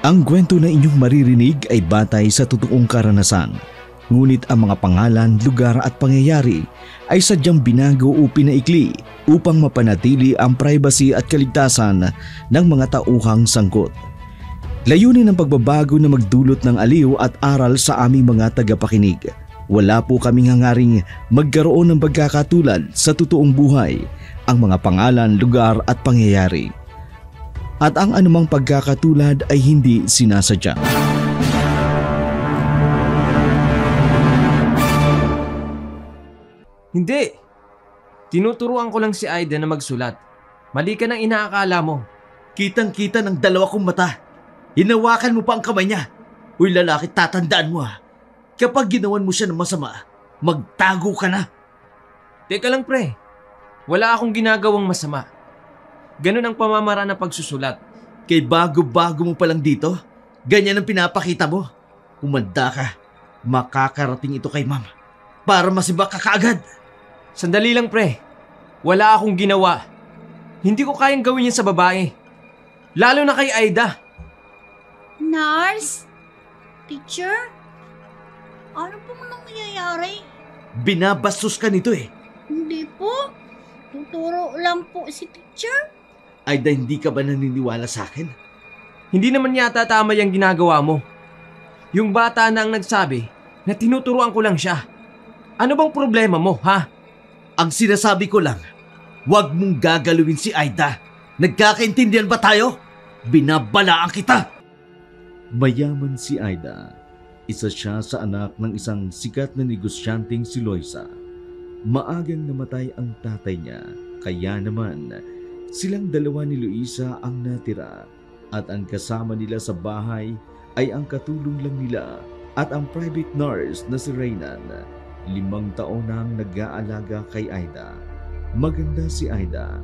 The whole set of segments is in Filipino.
Ang kwento na inyong maririnig ay batay sa totoong karanasan. Ngunit ang mga pangalan, lugar at pangyayari ay sadyang binago o pinaikli upang mapanatili ang privacy at kaligtasan ng mga tauhang sangkot. Layunin ng pagbabago na magdulot ng aliw at aral sa aming mga tagapakinig. Wala po kaming hangaring magkaroon ng pagkakatulad sa totoong buhay, ang mga pangalan, lugar at pangyayari. At ang anumang pagkakatulad ay hindi sinasadya. Hindi! Tinuturuan ko lang si Aida na magsulat. Mali ka ng inaakala mo. Kitang-kita ng dalawa kong mata. Hinawakan mo pa ang kamay niya. Uy lalaki, tatandaan mo Kapag ginawan mo siya ng masama, magtago ka na. Teka lang pre, wala akong ginagawang masama. Ganun ang pamamaraan ng pagsusulat. Kay bago-bago mo pa lang dito, ganyan ang pinapakita mo. Umanda ka, makakarating ito kay ma'am para masiba ka kaagad. Sandali lang pre, wala akong ginawa. Hindi ko kayang gawin yan sa babae. Lalo na kay Aida. Nurse? Teacher? Ano pong nangyayari? Binabastos ka nito Hindi po. Tuturo lang po si teacher. Aida, hindi ka ba naniniwala sa akin? Hindi naman yata tama yung ginagawa mo. Yung bata na ang nagsabi na tinuturuan ko lang siya. Ano bang problema mo, ha? Ang sinasabi ko lang, huwag mong gagalawin si Aida. Nagkakaintindihan ba tayo? Binabalaan kita! Mayaman si Aida. Isa siya sa anak ng isang sikat na negosyanteng si Loisa. Maagang namatay ang tatay niya, kaya naman silang dalawa ni Luisa ang natira at ang kasama nila sa bahay ay ang katulong lang nila at ang private nurse na si Reynan. 5 taon nang nag-aalaga kay Aida. Maganda si Aida.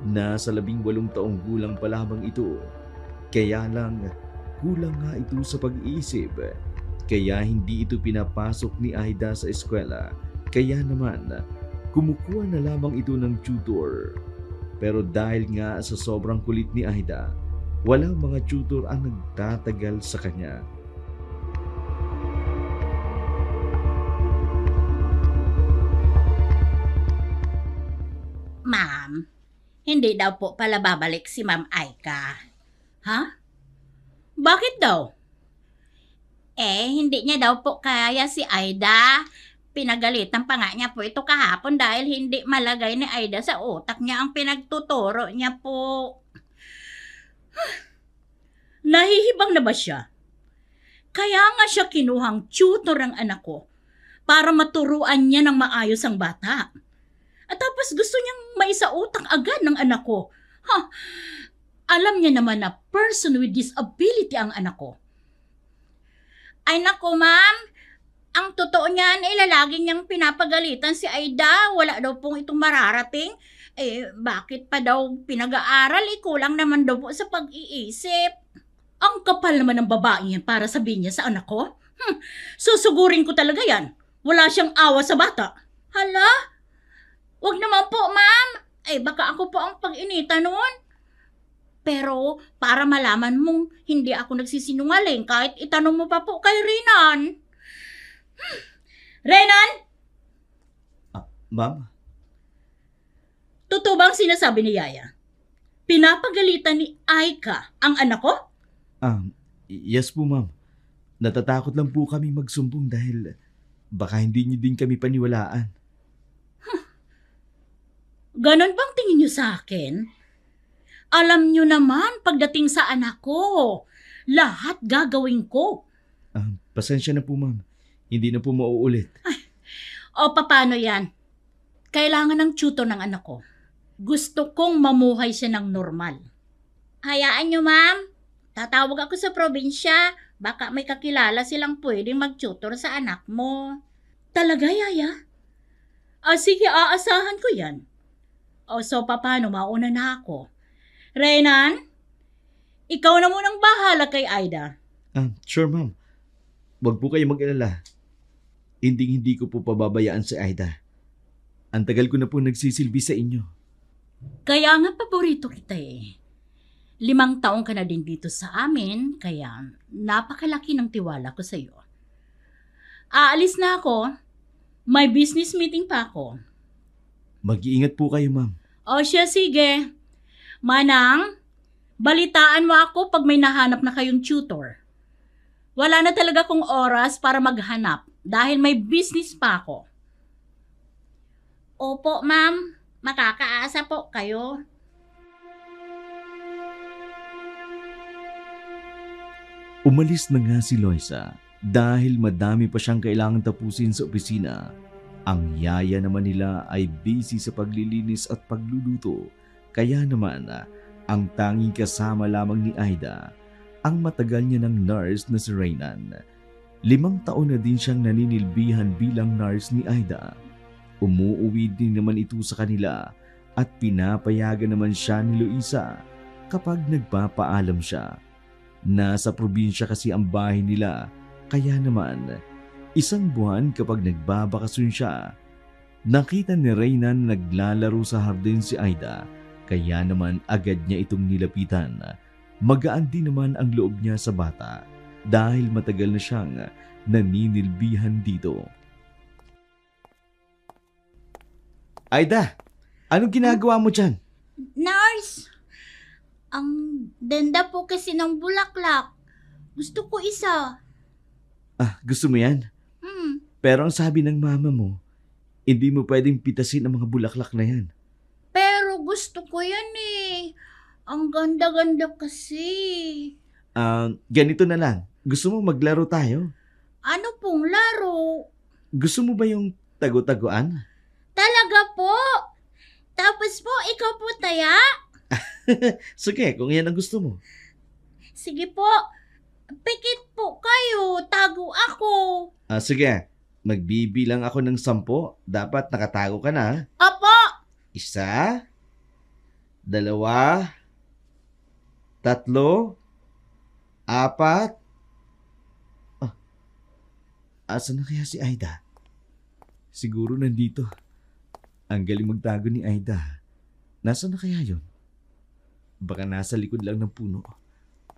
Nasa 18 taong gulang pa lamang ito. Kaya lang kulang nga ito sa pag-iisip. Kaya hindi ito pinapasok ni Aida sa eskwela. Kaya naman kumukuha na lamang ito ng tutor. Pero dahil nga sa sobrang kulit ni Aida, walang mga tutor ang nagtatagal sa kanya. Ma'am, hindi daw po pala babalik si Ma'am Aika. Ha? Bakit daw? Hindi niya daw po kaya si Aida. Pinagalitan pa nga niya po ito kahapon dahil hindi malagay ni Aida sa utak niya ang pinagtuturo niya po. Nahihibang na ba siya? Kaya nga siya kinuhang tutor ng anak ko para maturuan niya ng maayos ang bata. At tapos gusto niyang maisautang agad ng anak ko. Alam niya naman na person with disability ang anak ko. Ay naku ma'am, ang totoo niyan lalagi niyang pinapagalitan si Aida. Wala daw pong itong mararating. Bakit pa daw pinag-aaral? Kulang naman daw po sa pag-iisip. Ang kapal naman ng babae yan para sabihin niya sa anak ko. Susugurin ko talaga yan. Wala siyang awa sa bata. Hala? Wag naman po, ma'am. Baka ako po ang pag-inita noon. Pero para malaman mong hindi ako nagsisinungaling kahit itanong mo pa po kay Renan. Renan? Ma'am? Totoo bang sinasabi ni Yaya? Pinapagalitan ni Aika ang anak ko? Yes po, ma'am. Natatakot lang po kami magsumbong dahil baka hindi niyo din kami paniwalaan. Ganon bang tingin niyo sa akin? Alam niyo naman pagdating sa anak ko, lahat gagawin ko. Pasensya na po, ma'am. Hindi na po mauulit. Paano yan? Kailangan ng tutor ng anak ko. Gusto kong mamuhay siya ng normal. Hayaan niyo, ma'am. Tatawag ako sa probinsya. Baka may kakilala silang pwedeng mag-tutor sa anak mo. Talaga, Yaya? Sige, aasahan ko yan. So paano? Mauna na ako. Renan, ikaw na munang bahala kay Aida. Sure, ma'am. Huwag po kayo mag-alala. Hindi ko po pababayaan si Aida. Ang tagal ko na po nagsisilbi sa inyo. Kaya nga paborito kita 5 taong ka na din dito sa amin, kaya napakalaki ng tiwala ko sa iyo. Aalis na ako. May business meeting pa ako. Mag-iingat po kayo, ma'am. O siya, sige. Manang, balitaan mo ako pag may nahanap na kayong tutor. Wala na talaga kong oras para maghanap dahil may business pa ako. Opo, ma'am. Makakaasa po kayo. Umalis na nga si Loisa dahil madami pa siyang kailangang tapusin sa opisina. Ang yaya naman nila ay busy sa paglilinis at pagluluto. Kaya naman, ang tanging kasama lamang ni Aida, ang matagal niya ng nurse na si Reynan. 5 taon na din siyang naninilbihan bilang nurse ni Aida. Umuuwi din naman ito sa kanila at pinapayagan naman siya ni Luisa kapag nagpapaalam siya. Nasa probinsya kasi ang bahay nila, kaya naman 1 buwan kapag nagbabakasyon siya. Nakita ni Reynan na naglalaro sa hardin si Aida, kaya naman agad niya itong nilapitan. Magaan din naman ang loob niya sa bata dahil matagal na siyang naninilbihan dito. Aida, anong ginagawa mo dyan? Nurse, ang ganda po kasi ng bulaklak. Gusto ko isa. Gusto mo yan? Pero ang sabi ng mama mo, hindi mo pwedeng pitasin ang mga bulaklak na yan. Pero gusto ko yan eh. Ang ganda-ganda kasi. Ganito na lang. Gusto mo maglaro tayo? Ano pong laro? Gusto mo ba yung tago-taguan? Talaga po? Tapos po, ikaw po taya? Sige, kung yan ang gusto mo. Sige po. Pikit po kayo. Tago ako. Sige, magbibilang ako ng 10. Dapat nakatago ka na. Opo. 1, 2, 3, 4. Asan na kaya si Aida? Siguro nandito. Ang galing magtago ni Aida. Nasaan na kaya yun? Baka nasa likod lang ng puno.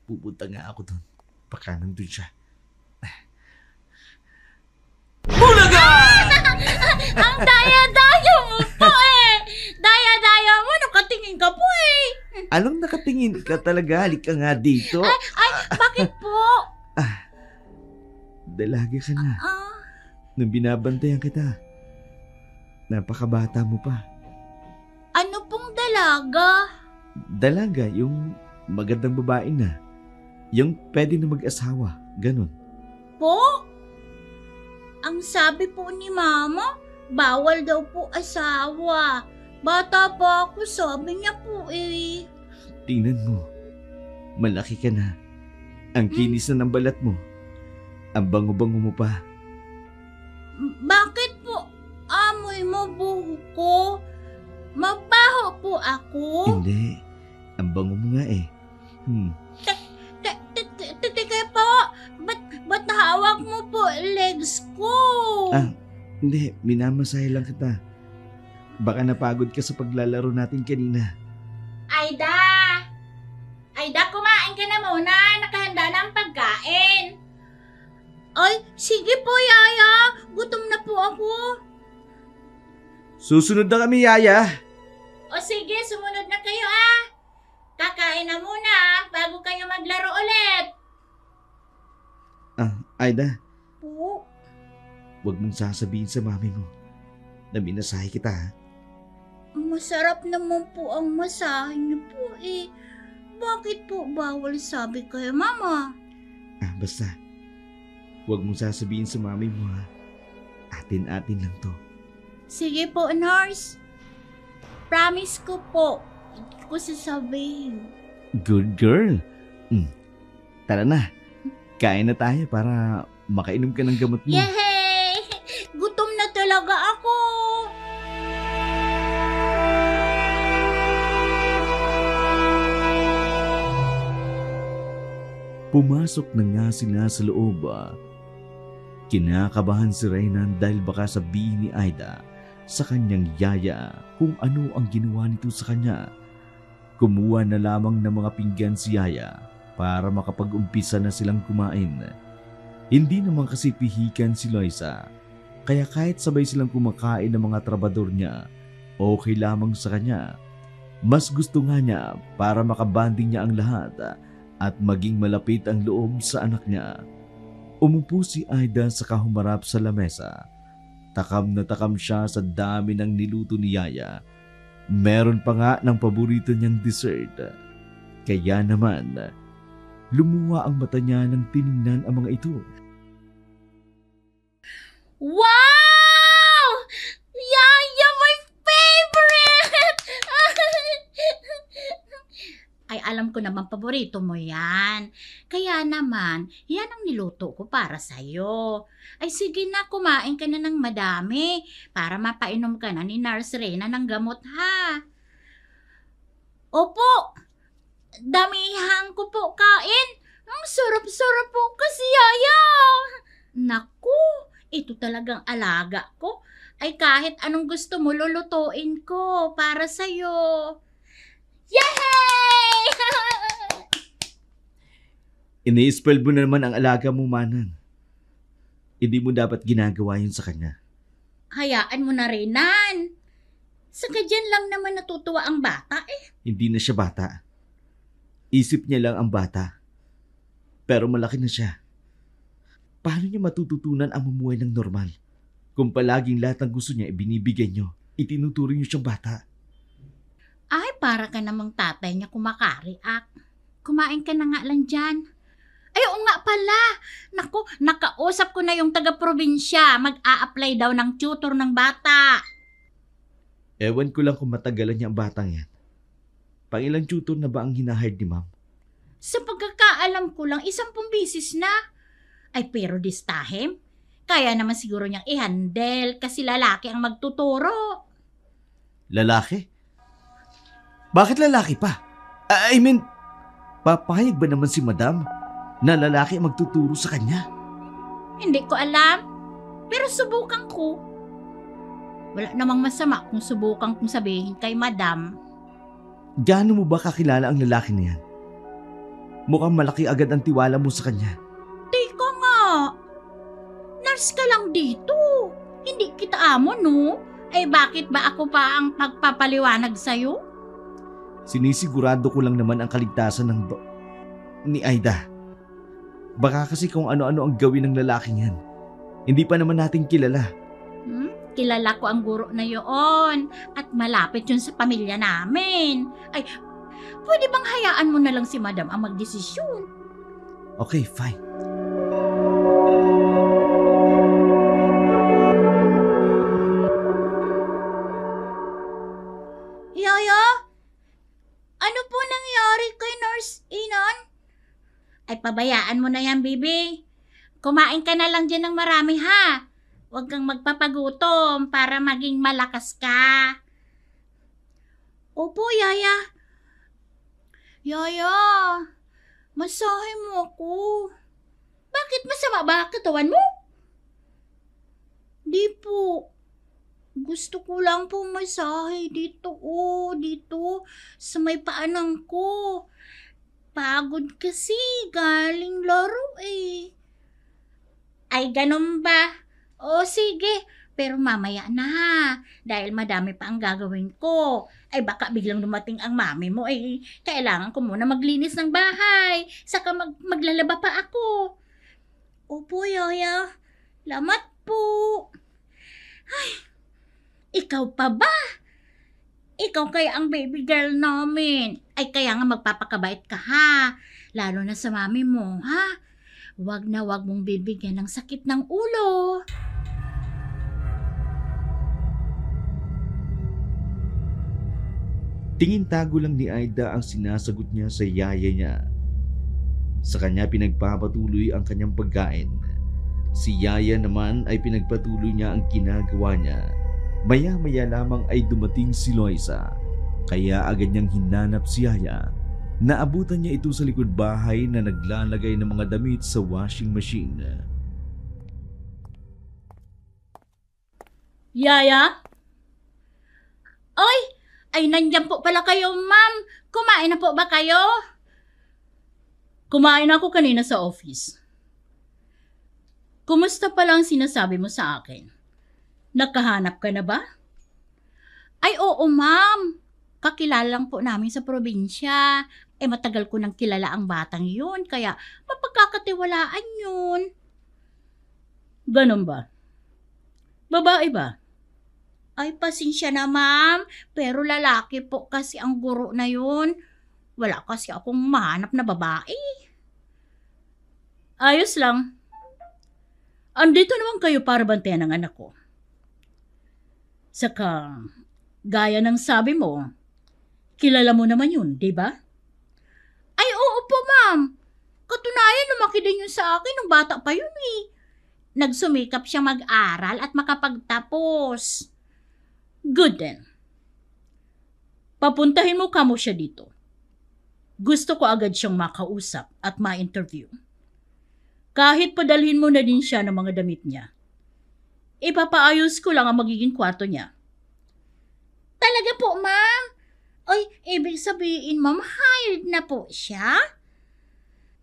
Pupunta nga ako doon. Baka nandun siya. Bulaga! Ang daya-daya mo po eh. Daya-daya mo. Nakatingin ka po eh. Anong nakatingin ka talaga? Halika nga dito. Ay, bakit po? Dalaga ka na. Nung binabantayan kita, napakabata mo pa. Ano pong dalaga? Dalaga, yung magandang babae na. Yung pwede na mag-asawa. Ganon. Po? Ang sabi po ni Mama, bawal daw po asawa. Bata pa ako, sabi niya po eh. Tingnan mo. Malaki ka na. Ang kinis na ng balat mo. Ang bango-bango mo pa. Bakit po amoy mo buhok ko? Mabaho po ako? Hindi. Ang bango mo nga eh. Teka po, ba't hawak mo po legs ko? Hindi. Minamasahe lang kita. Baka napagod ka sa paglalaro natin kanina. Aida! Aida, kumain ka na muna. Nakahanda na ang pagkain. Ay, sige po, Yaya. Gutom na po ako. Susunod na kami, Yaya. O sige, sumunod na kayo Kakain na muna bago kayo maglaro ulit. Aida, Po? huwag mong sasabihin sa mami mo na minasahe kita, ha? Masarap naman po ang masahe niyo po eh. Bakit po bawal sabi kay Mama? Basta, huwag mong sasabihin sa mami mo, ha? Atin-atin lang to. Sige po, nurse. Promise ko po. Hindi ko sasabihin. Good girl. Tara na. Kain na tayo para makainom ka ng gamot mo. Yehey! Gutom na talaga ako. Pumasok na nga sila sa loob. Kinakabahan si Reynan dahil baka sabihin ni Aida sa kanyang yaya kung ano ang ginawa nito sa kanya. Kumuha na lamang ng mga pinggan si Yaya para makapag-umpisa na silang kumain. Hindi naman kasi pihikan si Loisa, kaya kahit sabay silang kumakain ng mga trabador niya, okay lamang sa kanya. Mas gusto nga niya para makabanding niya ang lahat at maging malapit ang loob sa anak niya. Umupo si Aida sa kahumarap sa lamesa. Takam na takam siya sa dami ng niluto ni Yaya. Meron pa nga ng paborito niyang dessert. Kaya naman, lumuha ang mata niya nang tiningnan ang mga ito. Wow! Yaya, my favorite! Ay, alam ko naman paborito mo yan. Kaya naman, yan ang niluto ko para sa'yo. Ay, sige na, kumain ka na ng madami para mapainom ka na ni Nurse Reyna ng gamot, ha? Opo, damihan ko po kain. Ang sarap-sarap po kasi, Yaya. Naku, ito talagang alaga ko. Ay, kahit anong gusto mo, lulutuin ko para sa'yo. Yay! Ini-spell mo na naman ang alaga mo, Manang. Hindi mo dapat ginagawa yun sa kanya. Hayaan mo na rin, Nan. Sa kadyan lang naman natutuwa ang bata eh. Hindi na siya bata. Isip niya lang ang bata. Pero malaki na siya. Paano niya matututunan ang mamuhay ng normal? Kung palaging lahat ng gusto niya ibinibigay niyo, itinuturing niyo siyang bata. Ay, para ka namang tatay niya kumakariak. Kumain ka na nga lang dyan. Ay, oo nga pala. Naku, nakausap ko na yung taga-probinsya. Mag-a-apply daw ng tutor ng bata. Ewan ko lang kung matagalan niya ang batang yan. Pangilang tutor na ba ang hinahire ni Ma'am? Sa pagkakaalam ko lang, 10 bisis na. Ay, pero this time, kaya naman siguro niyang i-handle kasi lalaki ang magtuturo. Lalaki? Bakit lalaki pa? I mean, papayag ba naman si Madam na lalaki ang magtuturo sa kanya? Hindi ko alam, pero subukan ko. Wala namang masama kung subukan kong sabihin kay Madam. Gaano mo ba kakilala ang lalaki na yan? Mukhang malaki agad ang tiwala mo sa kanya. Teka nga, nurse ka lang dito. Hindi kita amo, no? Ay bakit ba ako pa ang pagpapaliwanag sa'yo? Sinisigurado ko lang naman ang kaligtasan ni Aida. Baka kasi kung ano-ano ang gawin ng lalaking yan. Hindi pa naman natin kilala. Kilala ko ang guro na yoon at malapit yun sa pamilya namin. Ay, pwede bang hayaan mo na lang si Madam ang magdesisyon? Okay, fine. Yaya? Ano po nangyari kay Nurse Inon? Ay, pabayaan mo na yan, Bibi. Kumain ka na lang dyan ng marami, ha? Huwag kang magpapagutom para maging malakas ka. Opo, Yaya. Yaya, masahe mo ako. Bakit masama ba katawan mo? Di po. Gusto ko lang po masahe dito, dito sa may paanan ko. Pagod kasi, galing laro eh. Ay, ganun ba? O sige, pero mamaya na ha, dahil madami pa ang gagawin ko. Ay baka biglang dumating ang mami mo, ay kailangan ko muna maglinis ng bahay, saka maglalaba pa ako. Opo, Yaya. Lamat po. Ay, ikaw pa ba? Ikaw kaya ang baby girl namin. Ay kaya nga magpapakabait ka ha, lalo na sa mami mo, ha? Wag na wag mong bibigyan ng sakit ng ulo. Tingin tago lang ni Aida ang sinasagot niya sa yaya niya. Sa kanya pinagpapatuloy ang kanyang pagkain. Si yaya naman ay pinagpatuloy niya ang ginagawa niya. Maya-maya lamang ay dumating si Loisa. Kaya agad niyang hinanap si yaya. Naabutan niya ito sa likod bahay na naglalagay ng mga damit sa washing machine. Yaya? Ay, nandyan po pala kayo, ma'am. Kumain na po ba kayo? Kumain ako kanina sa office. Kumusta pala ang sinasabi mo sa akin? Nakahanap ka na ba? Ay, oo, ma'am. Kakilala lang po namin sa probinsya. Matagal ko nang kilala ang batang yun, kaya mapagkakatiwalaan yun. Ganon ba? Babae ba? Ay, pasensya na, ma'am. Pero lalaki po kasi ang guro na yun. Wala kasi akong mahanap na babae. Ayos lang. Andito naman kayo para bantayan ng anak ko. Saka, gaya ng sabi mo, kilala mo naman yun, di ba? Ay, oo po, ma'am. Katunayan, lumaki din yun sa akin nung bata pa yun eh. Nagsumikap siya mag-aral at makapagtapos. Good then. Papuntahin mo kamo siya dito. Gusto ko agad siyang makausap at ma-interview. Kahit padalhin mo na din siya ng mga damit niya. Ipapaayos ko lang ang magiging kwarto niya. Talaga po, ma'am? Ay, ibig sabihin, ma'am, hired na po siya?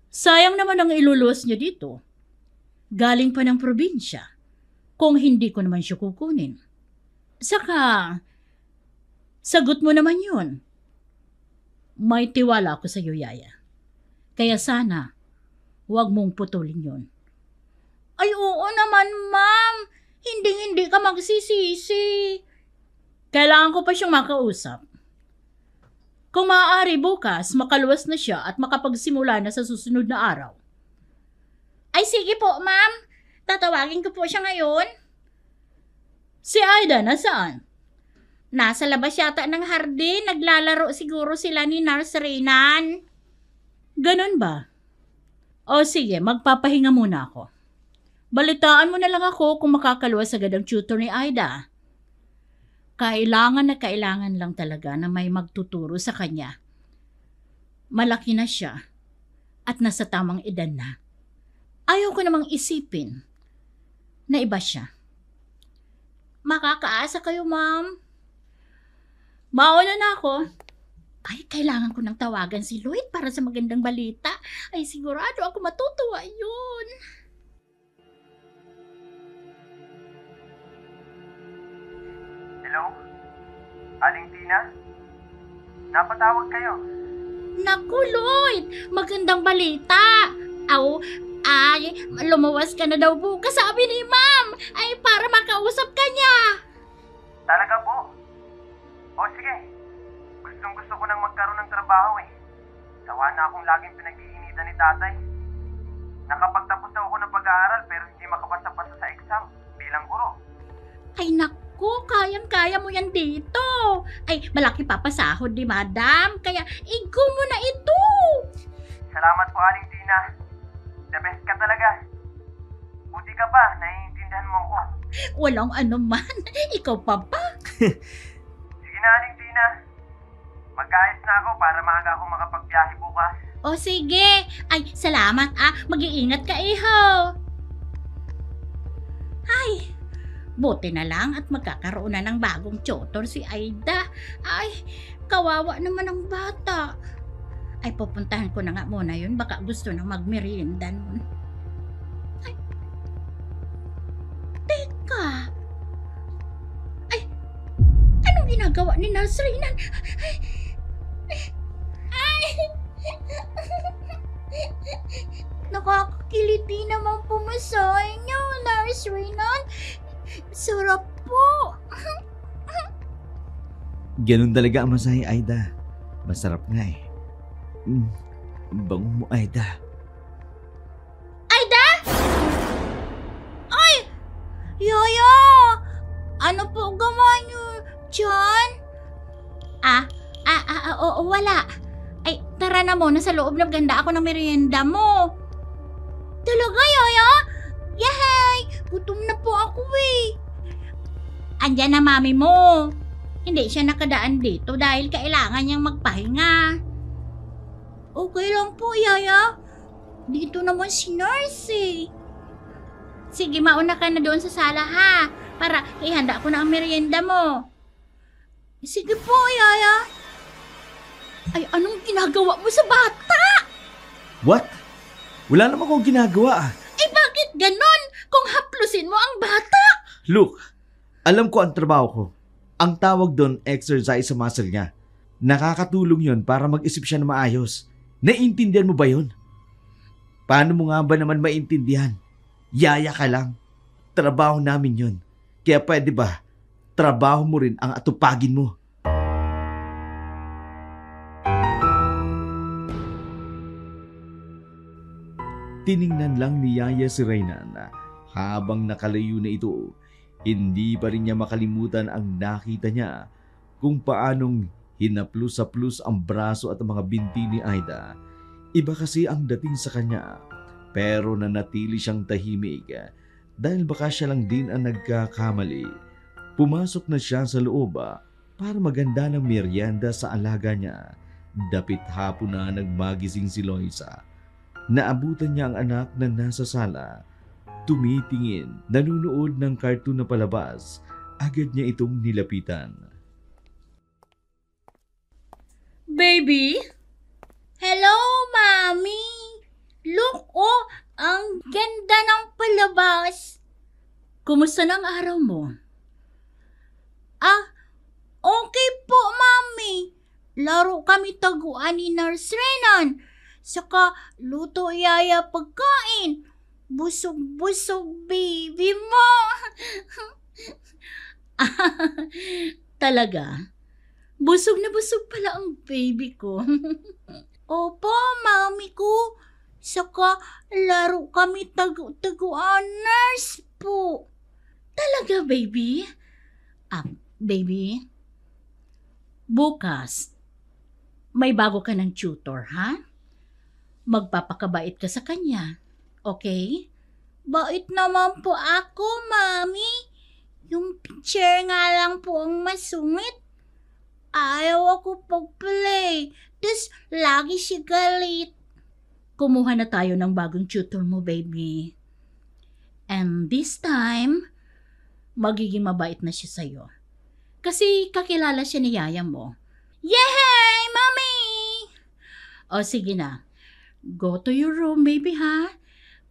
Sayang naman ang iluluwas niya dito. Galing pa ng probinsya. Kung hindi ko naman siya kukunin. Saka, sagot mo naman yun. May tiwala ako sa iyo, Yaya. Kaya sana, huwag mong putulin yun. Ay, oo naman, ma'am. Hindi ka magsisisi. Kailangan ko pa siyang makausap. Kung maaari bukas, makaluwas na siya at makapagsimula na sa susunod na araw. Ay, sige po, ma'am. Tatawagin ko po siya ngayon. Si Aida, nasaan? Nasa labas yata ng hardin. Naglalaro siguro sila ni Nurse Renan. Ganon ba? O sige, magpapahinga muna ako. Balitaan mo na lang ako kung makakaluwas agad ang tutor ni Aida. Kailangan lang talaga na may magtuturo sa kanya. Malaki na siya at nasa tamang edad na. Ayaw ko namang isipin na iba siya. Makakaasa kayo, ma'am. Mauna na ako. Ay, kailangan ko nang tawagan si Lloyd para sa magandang balita. Ay, sigurado ako matutuwa yun. Hello? Aling Tina? Napatawag kayo. Naku, Lloyd! Magandang balita! Ay, lumuwas ka na daw bukas, sabi ni ma'am. Ay, para makausap ka niya. Talaga po? O sige, gustong-gusto ko nang magkaroon ng trabaho eh. Sawa na akong laging pinag-iinitan ni tatay. Nakapagtapos daw ako ng pag-aaral pero hindi makapasa-pasa sa exam bilang guro. Ay, naku, kayang-kaya mo yan dito. Ay, malaki papasahod ni madam, kaya igo mo na ito. Salamat po, Aling Tina. The best ka talaga. Buti ka pa, naiintindihan mo ko. Walang ano man, ikaw pa ba? Sige na, Aling Tina. Magkaayos na ako para maaga akong makapagbiyahe bukas. O sige. Ay, salamat Mag-iingat ka, iho. Ay, buti na lang at magkakaroon na ng bagong tutor si Aida. Ay, kawawa naman ang bata. Ay, pupuntahan ko na nga muna yun. Baka gusto nang magmerienda nun. Ay, teka. Ay, anong ginagawa ni Nurse Renan? Ay, nakakakiliti naman pumasahe niyo, Nurse Renan. Sarap po. Ganun talaga ang masahe, Aida. Masarap nga eh. Bango mo, Aida. Aida? Ay! Yaya! Ano po gawa niyo dyan? Oo, wala. Ay, tara na muna sa loob. Naganda ako ng merienda mo. Talaga, Yaya? Yahay! Gutom na po ako eh. Andyan na mami mo. Hindi siya nakadaan dito dahil kailangan niyang magpahinga. Okay lang po, Yaya. Dito naman si Nurse eh. Sige, mauna ka na doon sa sala ha. Para ihanda ko na ang merienda mo. Sige po, Yaya. Ay, anong ginagawa mo sa bata? What? Wala naman akong ginagawa. Eh, bakit ganon kung haplusin mo ang bata? Look, alam ko ang trabaho ko. Ang tawag doon, exercise sa muscle niya. Nakakatulong yon para mag-isip siya na maayos. Naiintindihan mo ba yun? Paano mo nga ba naman maintindihan? Yaya ka lang. Trabaho namin yun. Kaya pwede ba, trabaho mo rin ang atupagin mo. Tiningnan lang ni Yaya si Reynan habang nakalayo na ito. Hindi pa rin niya makalimutan ang nakita niya kung paanong hinaplos-saplos ang braso at ang mga binti ni Aida. Iba kasi ang dating sa kanya, pero nanatili siyang tahimik dahil baka siya lang din ang nagkakamali. Pumasok na siya sa loob para maganda ng merienda sa alaga niya. Dapit hapon na nagmagising si Loisa. Naabutan niya ang anak na nasa sala. Tumitingin, nanunood ng cartoon na palabas. Agad niya itong nilapitan. Baby? Hello, Mami! Look, ang ganda ng palabas. Kumusta na ang araw mo? Okay po, Mami. Laro kami taguan ni Nurse Renan. Saka luto Yaya pagkain. Busog-busog baby mo. Talaga? Busog na busog pala ang baby ko. Opo, Mami ko. Saka laro kami taguan nurse po. Talaga, baby? Baby? Bukas, may bago ka ng tutor, ha? Magpapakabait ka sa kanya, okay? Bait naman po ako, Mami. Yung picture nga lang po ang masungit. Ayaw ako pag-play. Tapos lagi siya galit. Kumuha na tayo ng bagong tutor mo, baby. And this time, magiging mabait na siya sa'yo. Kasi kakilala siya ni Yaya mo. Yay, Mami! O sige na, go to your room, baby, ha?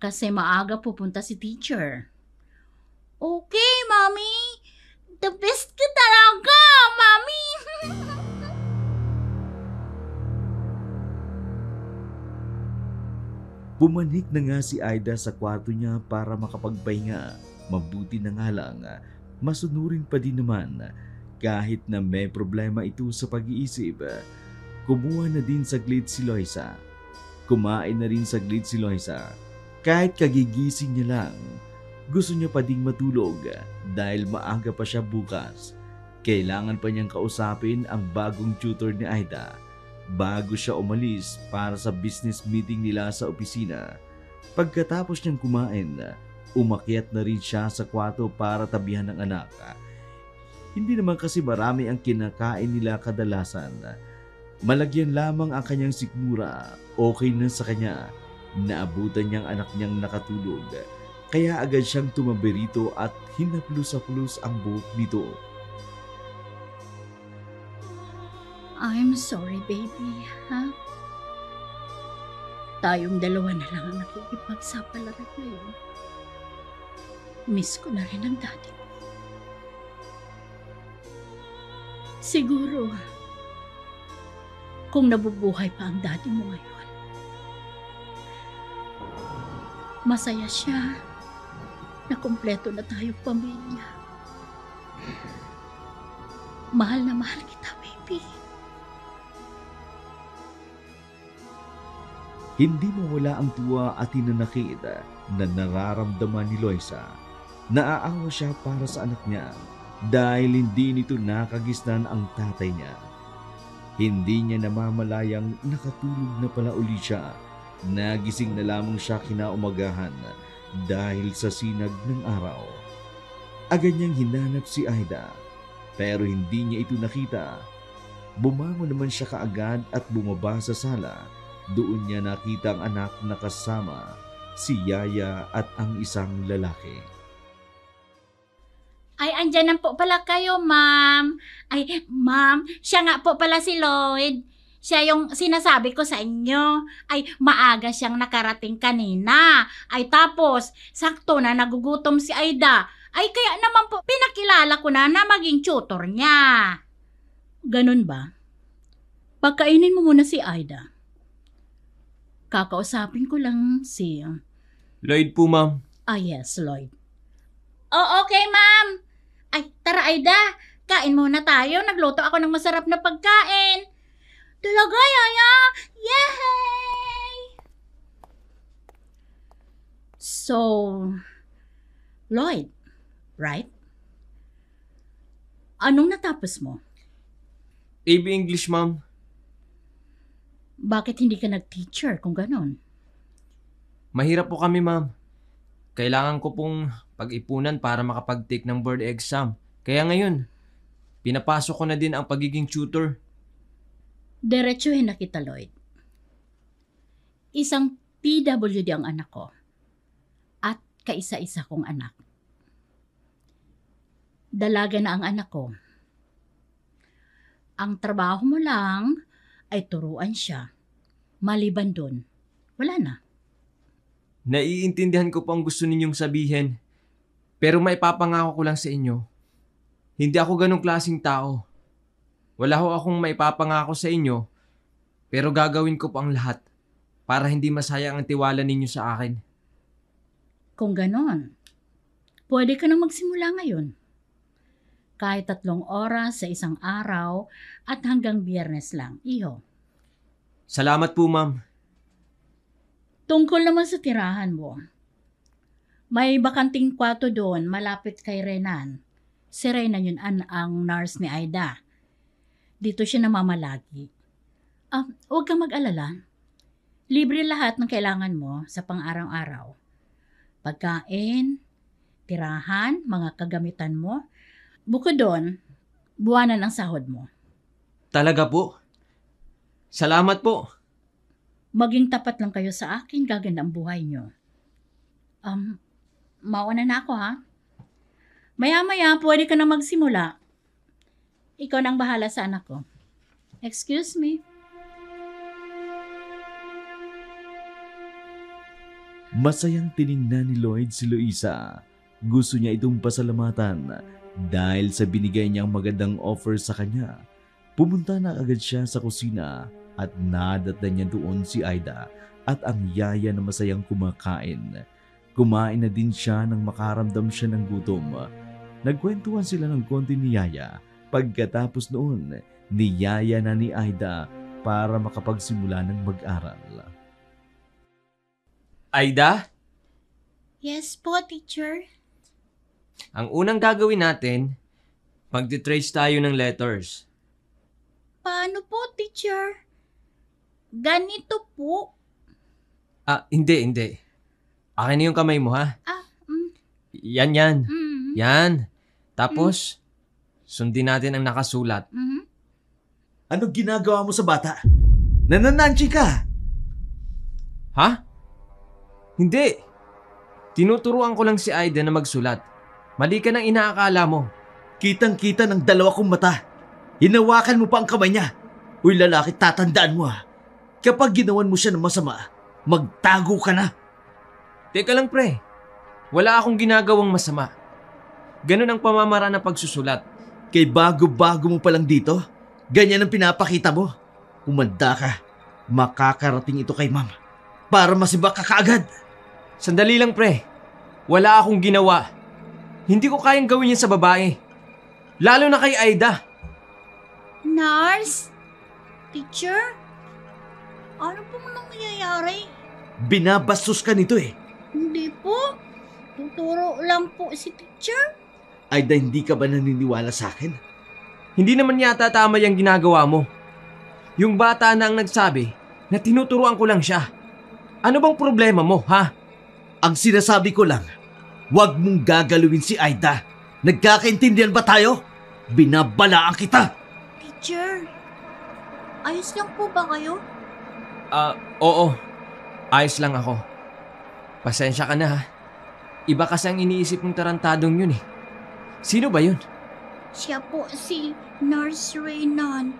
Kasi maaga pupunta si teacher. Okay, Mami. The best ka talaga, Mami. Pumanik na nga si Aida sa kwarto niya para makapagpahinga. Mabuti na nga lang, masunurin pa din naman kahit na may problema ito sa pag-iisip. Kumuha na din saglit si Loisa. Kumain na rin saglit si Loisa. Kahit kagigising niya lang, gusto niya pa ding matulog dahil maaga pa siya bukas. Kailangan pa niyang kausapin ang bagong tutor ni Aida bago siya umalis para sa business meeting nila sa opisina. Pagkatapos niyang kumain, umakyat na rin siya sa kwarto para tabihan ng anak. Hindi naman kasi marami ang kinakain nila kadalasan. Malagyan lamang ang kanyang sikmura, okay na sa kanya. Naabutan niyang anak niyang nakatulog, kaya agad siyang tumabi rito at hinaplos-haplos ang buhok nito. I'm sorry, baby, ha? Tayong dalawa na lang ang nakikipagsapalaran ngayon. Miss ko na rin ang daddy mo. Siguro, kung nabubuhay pa ang daddy mo ngayon, masaya siya na kumpleto na tayong pamilya. Mahal na mahal kita, baby. Hindi mawala ang tuwa at hinanakit na nararamdaman ni Loisa. Naaawa siya para sa anak niya dahil hindi nito nakagisnan ang tatay niya. Hindi niya namamalayang nakatulog na pala uli siya. Nagising na lamang siya kinaumagahan dahil sa sinag ng araw. Agad niyang hinanap si Aida pero hindi niya ito nakita. Bumangon naman siya kaagad at bumaba sa sala. Doon niya nakita ang anak na kasama si Yaya at ang isang lalaki. Ay, andyan na po pala kayo, ma'am. Ay, ma'am, siya nga po pala si Lloyd. Siya yung sinasabi ko sa inyo. Ay, maaga siyang nakarating kanina. Ay, tapos, sakto na nagugutom si Aida. Ay, kaya naman po, pinakilala ko na maging tutor niya. Ganun ba? Pagkainin mo muna si Aida. Kakausapin ko lang si... Lloyd po, ma'am. yes, Lloyd. Oh, okay, ma'am. Ay, tara, Aida. Kain muna tayo. Nagluto ako ng masarap na pagkain. Talaga, Yaya! Yay! So, Lloyd, right? Anong natapos mo? AB English, ma'am. Bakit hindi ka nag-teacher kung ganon? Mahirap po kami, ma'am. Kailangan ko pong pag-ipunan para makapag-take ng board exam. Kaya ngayon, pinapasok ko na din ang pagiging tutor. Diretsuhin na kita, Lloyd. Isang PWD ang anak ko at kaisa-isa kong anak. Dalaga na ang anak ko. Ang trabaho mo lang ay turuan siya. Maliban dun, wala na. Naiintindihan ko po ang gusto ninyong sabihin. Pero maipapangako ko lang sa inyo, hindi ako ganong klaseng tao. Wala ho akong maipapangako sa inyo, pero gagawin ko po ang lahat para hindi masayang ang tiwala ninyo sa akin. Kung ganon, pwede ka na magsimula ngayon. Kahit 3 oras sa isang araw at hanggang Biyernes lang, iho. Salamat po, ma'am. Tungkol naman sa tirahan mo, may bakanting kwarto doon malapit kay Renan. Si Renan yun ang nurse ni Aida. Dito siya namamalagi. Huwag kang mag-alala. Libre lahat ng kailangan mo sa pang-araw-araw. Pagkain, tirahan, mga kagamitan mo. Bukod doon, buwanan ang sahod mo. Talaga po? Salamat po. Maging tapat lang kayo sa akin, gaganda ang buhay nyo. Mauna na ako, ha? Maya-maya, pwede ka na magsimula. Ikaw nang bahala sa anak ko. Excuse me. Masayang tiningnan ni Lloyd si Luisa. Gusto niya itong pasalamatan dahil sa binigay niyang magandang offer sa kanya. Pumunta na agad siya sa kusina at nadatnan niya doon si Aida at ang yaya na masayang kumakain. Kumain na din siya nang makaramdam siya ng gutom. Nagkwentuhan sila ng konti ni Yaya. Pagkatapos noon, niyaya na ni Aida para makapagsimula ng mag-aral. Aida, Yes po, teacher. ang unang gagawin natin, magti-trace tayo ng letters. Paano po, teacher? Ganito po. Hindi. Akin na yung kamay mo, ha? Yan. Yan. Tapos, sundin natin ang nakasulat. Ano ginagawa mo sa bata? Nanananchi ka! Ha? Hindi. Tinuturuan ko lang si Aida na magsulat. Mali ka nang inaakala mo. Kitang-kita ng 2 kong mata. Hinawakan mo pa ang kamay niya. Uy lalaki, tatandaan mo ha. Kapag ginawan mo siya ng masama, magtago ka na. Teka lang, pre. Wala akong ginagawang masama. Ganun ang pamamaraan ng pagsusulat. Kay bago-bago mo pa lang dito, ganyan ang pinapakita mo. Umanda ka. Makakarating ito kay ma'am. Para masibak ka kaagad. Sandali lang, pre. Wala akong ginawa. Hindi ko kayang gawin yan sa babae. Lalo na kay Aida. Nurse? Teacher? Ano pong nangyayari? Binabastos ka nito eh. Hindi po. Tuturo lang po si teacher. Aida, hindi ka ba naniniwala sa akin? Hindi naman yata tama yung ginagawa mo. Yung bata na ang nagsabi na tinuturuan ko lang siya. Ano bang problema mo, ha? Ang sinasabi ko lang, huwag mong gagalawin si Aida. Nagkakaintindihan ba tayo? Binabalaan kita. Teacher, ayos lang po ba kayo? Oo. Ayos lang ako. Pasensya ka na, ha? Iba kasi ang iniisip ng tarantadong yun eh. Sino ba yun? Siya po si Nurse Reynan.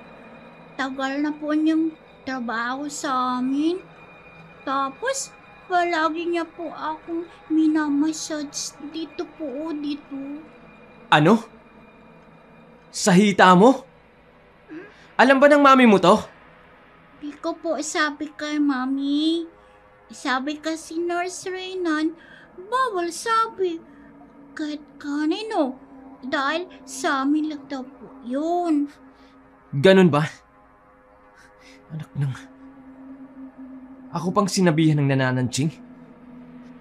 tagal na po niyang trabaho sa amin. Tapos, palagi niya po akong minamassage dito po, dito. Ano? Sa hita mo? Alam ba ng mami mo to? Di ko po sabi kay Mami. Sabi kasi Nurse Reynan, bawal sabi. Kahit kanino. Dahil sa amin lang daw po yun. Ganun ba? Anak ng... Ako pang sinabihan ng nanananching?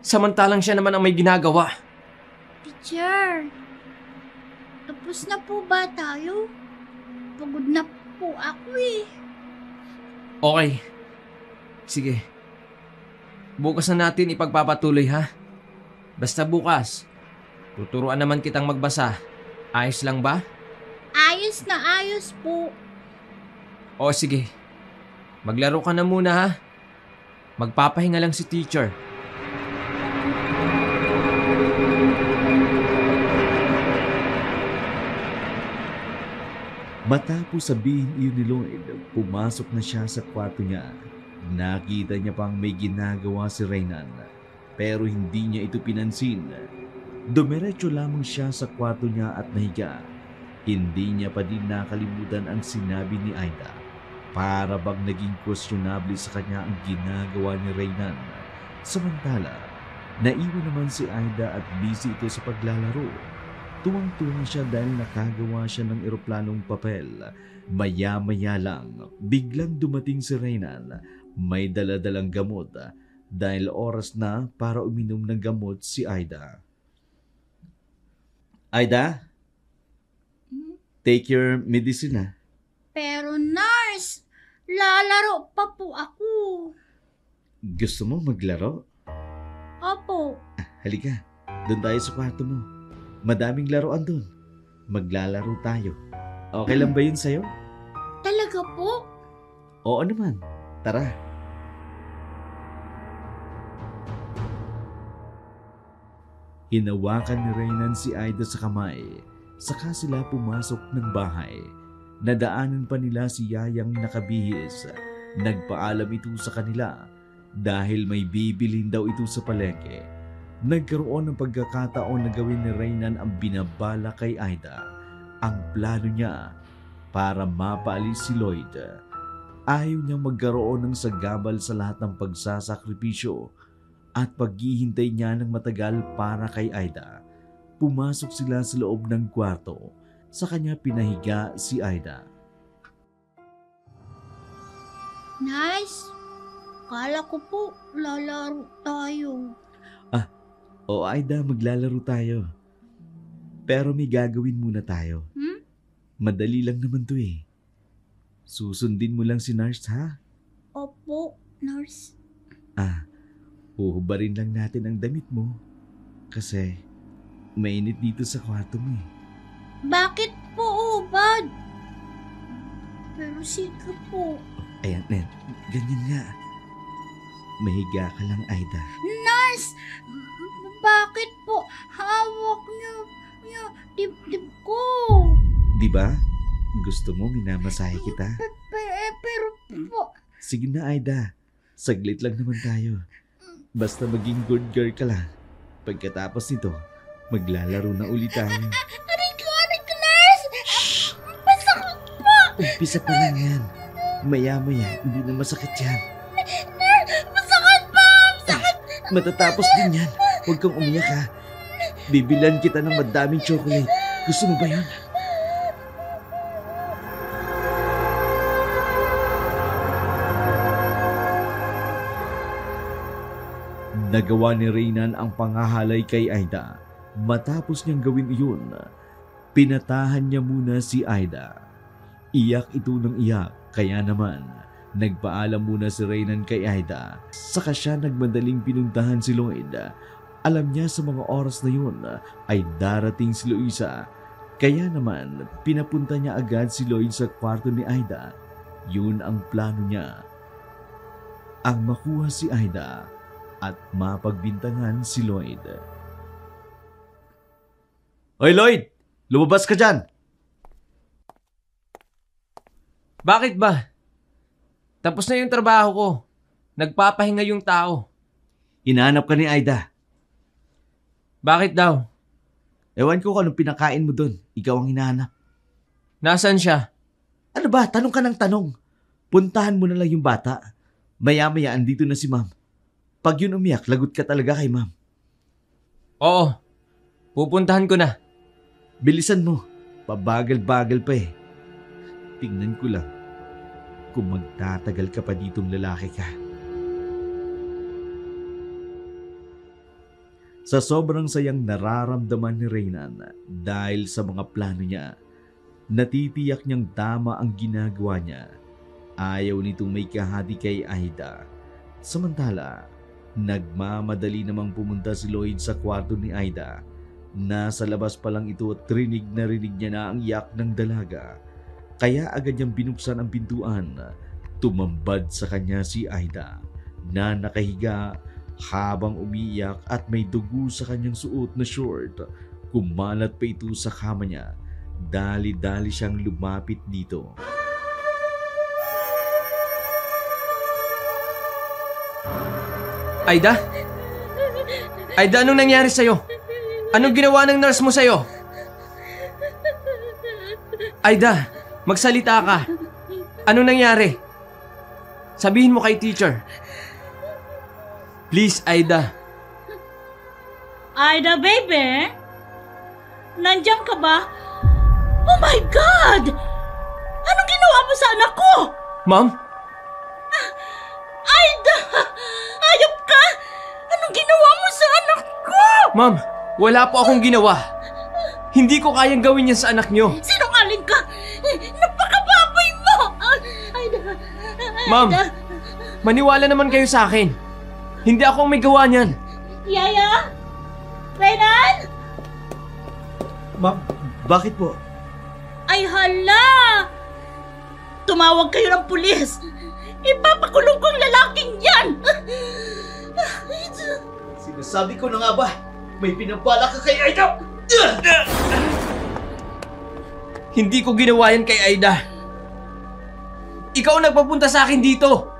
Samantalang siya naman ang may ginagawa. Teacher, tapos na po ba tayo? Pagod na po ako eh. Okay. Sige. Bukas na natin ipagpapatuloy ha. Basta bukas, tuturuan naman kitang magbasa. Ayos lang ba? Ayos na ayos po. O sige. Maglaro ka na muna ha. Magpapahinga lang si teacher. Matapos sabihin iyon ni Lloyd, pumasok na siya sa kwarto niya. Nakita niya pang may ginagawa si Reynan, pero hindi niya ito pinansin. Dumiretso lamang siya sa kwarto niya at nahiga. Hindi niya pa din nakalimutan ang sinabi ni Aida. Para bang naging questionable sa kanya ang ginagawa ni Reynan. Samantala, naiwan naman si Aida at busy ito sa paglalaro. Tuwang-tuwa siya dahil nakagawa siya ng eroplanong papel. Maya-maya lang, biglang dumating si Reynan. May daladalang gamot dahil oras na para uminom ng gamot si Aida. Aida? Take your medicine. Pero nurse, lalaro pa po ako. Gusto mo maglaro? Opo. Halika, doon tayo sa kwarto mo. Madaming laruan doon. Maglalaro tayo. Okay lang ba yun sa'yo? Talaga po? Oo naman. Tara. Hinawakan ni Reynan si Aida sa kamay. Saka sila pumasok ng bahay. Nadaanan pa nila si Yayang nakabihis. Nagpaalam ito sa kanila dahil may bibilhin daw ito sa palengke. Nagkaroon ng pagkakataon na gawin ni Reynan ang binabala kay Aida. Ang plano niya para mapaalis si Lloyd. Ayaw niyang magkaroon ng sagabal sa lahat ng pagsasakripisyo at paghihintay niya ng matagal para kay Aida. Pumasok sila sa loob ng kwarto. Sa kanya pinahiga si Aida. Nice. Kala ko po lalaro tayo. O Aida, maglalaro tayo. Pero may gagawin muna tayo. Madali lang naman to eh. Susundin mo lang si nurse ha? Opo, nurse. Huhubarin lang natin ang damit mo. Kasi mainit dito sa kwarto mo eh. Bakit po ubad? Pero sige po. Ayan, ganyan nga. Mahiga ka lang, Aida. Nurse! Bakit po hawak niyo dibdib ko? Di ba? Gusto mo minamasahe kita? Pero po... Sige na, Aida. Saglit lang naman tayo. Basta maging good girl ka lang. Pagkatapos nito, maglalaro na ulit tayo. Aray ko, nurse! Masakit po! Umpisa pa lang yan. Maya-maya, hindi na masakit yan. Masakit po! Masakit! Matatapos din yan. Huwag kang umiyak ha. Bibilan kita ng madaming chocolate. Gusto mo ba yun? Nagawa ni Reynan ang pangahalay kay Aida. Matapos niyang gawin iyon, pinatahan niya muna si Aida. Iyak ito ng iyak, kaya naman nagpaalam muna si Reynan kay Aida. Saka siya nagmadaling pinuntahan si Lloyd. Alam niya sa mga oras na yun ay darating si Luisa. Kaya naman pinapunta niya agad si Lloyd sa kwarto ni Aida. Yun ang plano niya. Ang makuha si Aida at mapagbintangan si Lloyd. Hoy Lloyd! Lumabas ka dyan! Bakit ba? Tapos na yung trabaho ko. Nagpapahinga yung tao. Hinahanap ka ni Aida. Bakit daw? Ewan ko kung anong pinakain mo doon. Ikaw ang hinahanap. Nasaan siya? Ano ba? Tanong ka ng tanong. Puntahan mo na lang yung bata. Maya-maya andito na si ma'am. Pag yun umiyak, lagot ka talaga kay ma'am. Oo. Pupuntahan ko na. Bilisan mo. Pabagal-bagal pa eh. Tingnan ko lang kung magtatagal ka pa ditong lalaki ka. Sa sobrang sayang nararamdaman ni Reynan dahil sa mga plano niya, natitiyak niyang tama ang ginagawa niya. Ayaw nitong may kahati kay Aida. Samantala, nagmamadali namang pumunta si Lloyd sa kwarto ni Aida. Nasa labas pa lang ito at rinig niya na ang iyak ng dalaga. Kaya agad niyang binuksan ang pintuan. Tumambad sa kanya si Aida na nakahiga habang umiiyak at may dugo sa kanyang suot na short. Kumalat pa ito sa kama niya. Dali-dali siyang lumapit dito. Aida? Aida, anong nangyari sa'yo? Anong ginawa ng nurse mo sa'yo? Aida, magsalita ka. Anong nangyari? Sabihin mo kay teacher. Please, Aida. Aida, baby? Nandiyan ka ba? Oh my God! Anong ginawa mo sa anak ko? Ma'am? Aida! Ayop ka! Anong ginawa mo sa anak ko? Ma'am, wala po akong ginawa. Hindi ko kayang gawin yan sa anak niyo. Sinungaling ka! Napakababoy mo! Aida! Ma'am, maniwala naman kayo sa akin. Hindi ako ang may gawa niyan. Yaya? Renan? Ma'am, bakit po? Ay hala! Tumawag kayo ng pulis! Ipapakulong ko ang lalaking yan! Sinasabi ko na nga ba, may pinapala ka kay Aida! Hindi ko ginawa yan kay Aida. Ikaw ang nagpapunta sa akin dito.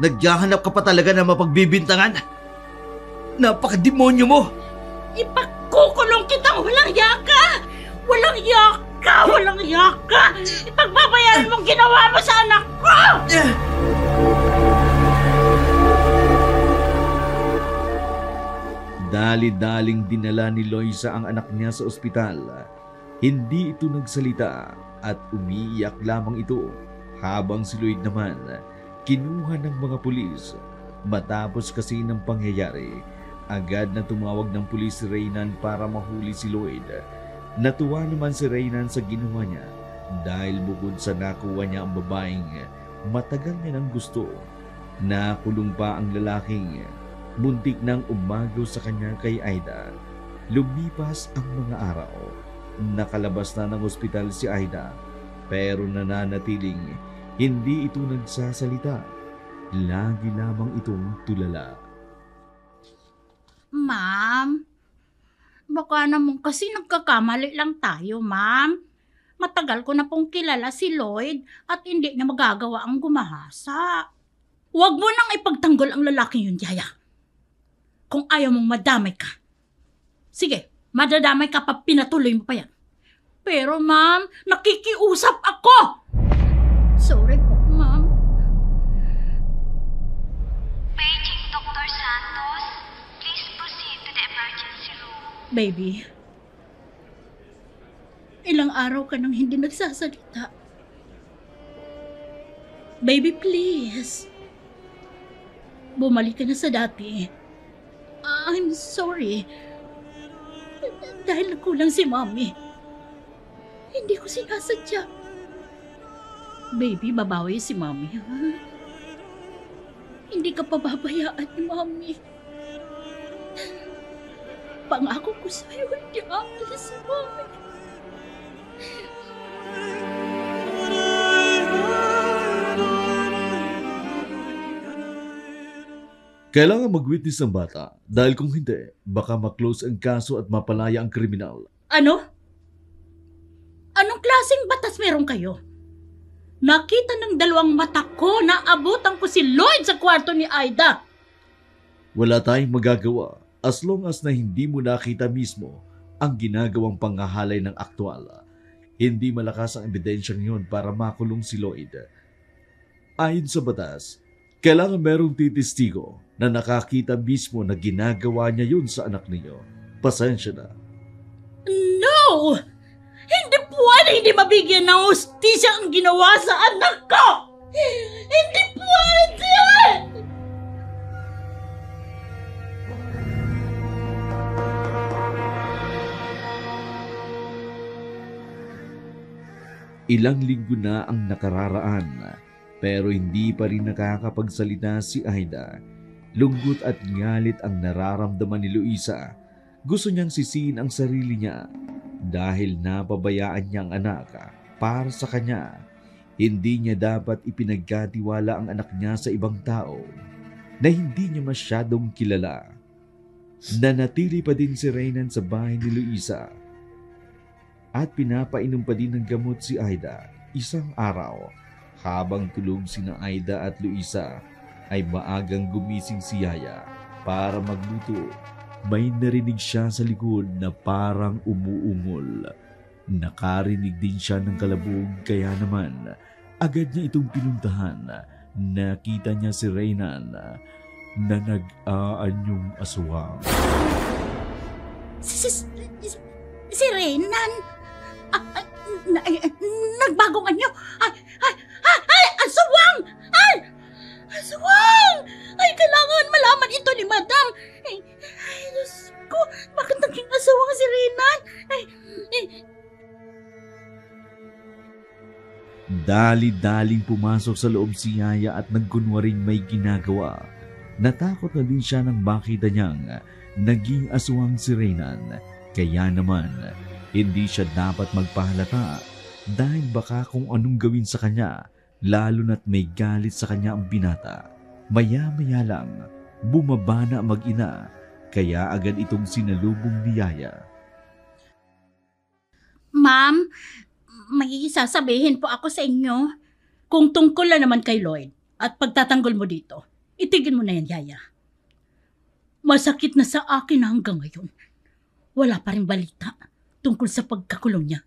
Naghahanap ka pa talaga na mapagbibintangan? Napakademonyo mo! Ipakukulong kitang walang yaka! Walang yaka! Walang yaka! Ipagbabayaran mong ginawa mo sa anak ko! Dali-daling dinala ni Loisa ang anak niya sa ospital. Hindi ito nagsalita at umiiyak lamang ito habang si Lloyd naman kinuha ng mga pulis. Matapos kasi ng pangyayari, agad na tumawag ng pulis si Reynan para mahuli si Lloyd. Natuwa naman si Reynan sa ginawa niya dahil bukod sa nakuha niya ang babaeng matagal niya nang gusto, nakulong pa ang lalaking muntik nang umagaw sa kanya kay Aida. Lumipas ang mga araw. Nakalabas na ng ospital si Aida pero nananatiling hindi ito nagsasalita. Lagi lamang itong tulala. Ma'am, baka naman kasi nagkakamali lang tayo, ma'am. Matagal ko na pong kilala si Lloyd at hindi na magagawa ang gumahasa. Huwag mo nang ipagtanggol ang lalaking yun, Yaya. Kung ayaw mong madamay ka. Sige, madadamay ka pa, pinatuloy mo pa yan. Pero ma'am, Nakikiusap ako! sorry po, ma'am. Paging Dr. Santos, please proceed to the emergency room. Baby, ilang araw ka nang hindi nagsasalita. Baby, please. Bumalik ka na sa dati. I'm sorry. Dahil nagkulang si Mommy. Hindi ko sinasadya. Baby, babawi si Mommy, ha? Hindi ka pababayaan ni Mommy. Pangako ko sa'yo, hindi aalis si Mommy. Kailangan mag-witness ang bata dahil kung hindi, baka ma-close ang kaso at mapalaya ang kriminal. Ano? Anong klaseng batas meron kayo? Nakita ng dalawang mata ko na abutan ko si Lloyd sa kwarto ni Aida. Wala tayong magagawa as long as na hindi mo nakita mismo ang ginagawang panghahalay ng aktwal. Hindi malakas ang ebidensyang yun para makulong si Lloyd. Ayon sa batas, kailangan merong titistigo na nakakita mismo na ginagawa niya yun sa anak ninyo. Pasensya na. No! Hindi pwede hindi mabigyan ng hustisya ang ginawa sa anak ko! Hindi pwede! Ilang linggo na ang nakararaan, pero hindi pa rin nakakapagsalita si Aida. Lungkot at ngalit ang nararamdaman ni Luisa. Gusto niyang sisihin ang sarili niya dahil napabayaan niya ang anak para sa kanya. Hindi niya dapat ipinagkatiwala ang anak niya sa ibang tao na hindi niya masyadong kilala. Nanatili pa din si Reynan sa bahay ni Luisa at pinapainom pa din ng gamot si Aida. Isang araw, habang tulog sina Aida at Luisa, ay maagang gumising si Yaya para magluto. May narinig siya sa likod na parang umuungol. Nakarinig din siya ng kalabog, kaya naman agad niya itong pinuntahan. Nakita niya si Reynan na nag-aanyong aswang. Si Reynan? Nagbagong anyo? Aswang! Aswang! Ay, kailangan malaman ito ni Madam. Ay, Diyos ko, bakit naging aswang si Reynan? Dali-daling pumasok sa loob si Yaya at nagkunwaring may ginagawa. Natakot na din siya nang makita niyang naging aswang si Reynan. Kaya naman, hindi siya dapat magpahalata dahil baka kung anong gawin sa kanya, lalo na't may galit sa kanya ang binata. Maya-maya lang, bumaba na mag-ina, kaya agad itong sinalubong ni Yaya. Ma'am, may sasabihin po ako sa inyo. Kung tungkol na naman kay Lloyd at pagtatanggol mo dito, itigil mo na yan, Yaya. Masakit na sa akin hanggang ngayon. Wala pa rin balita tungkol sa pagkakulong niya.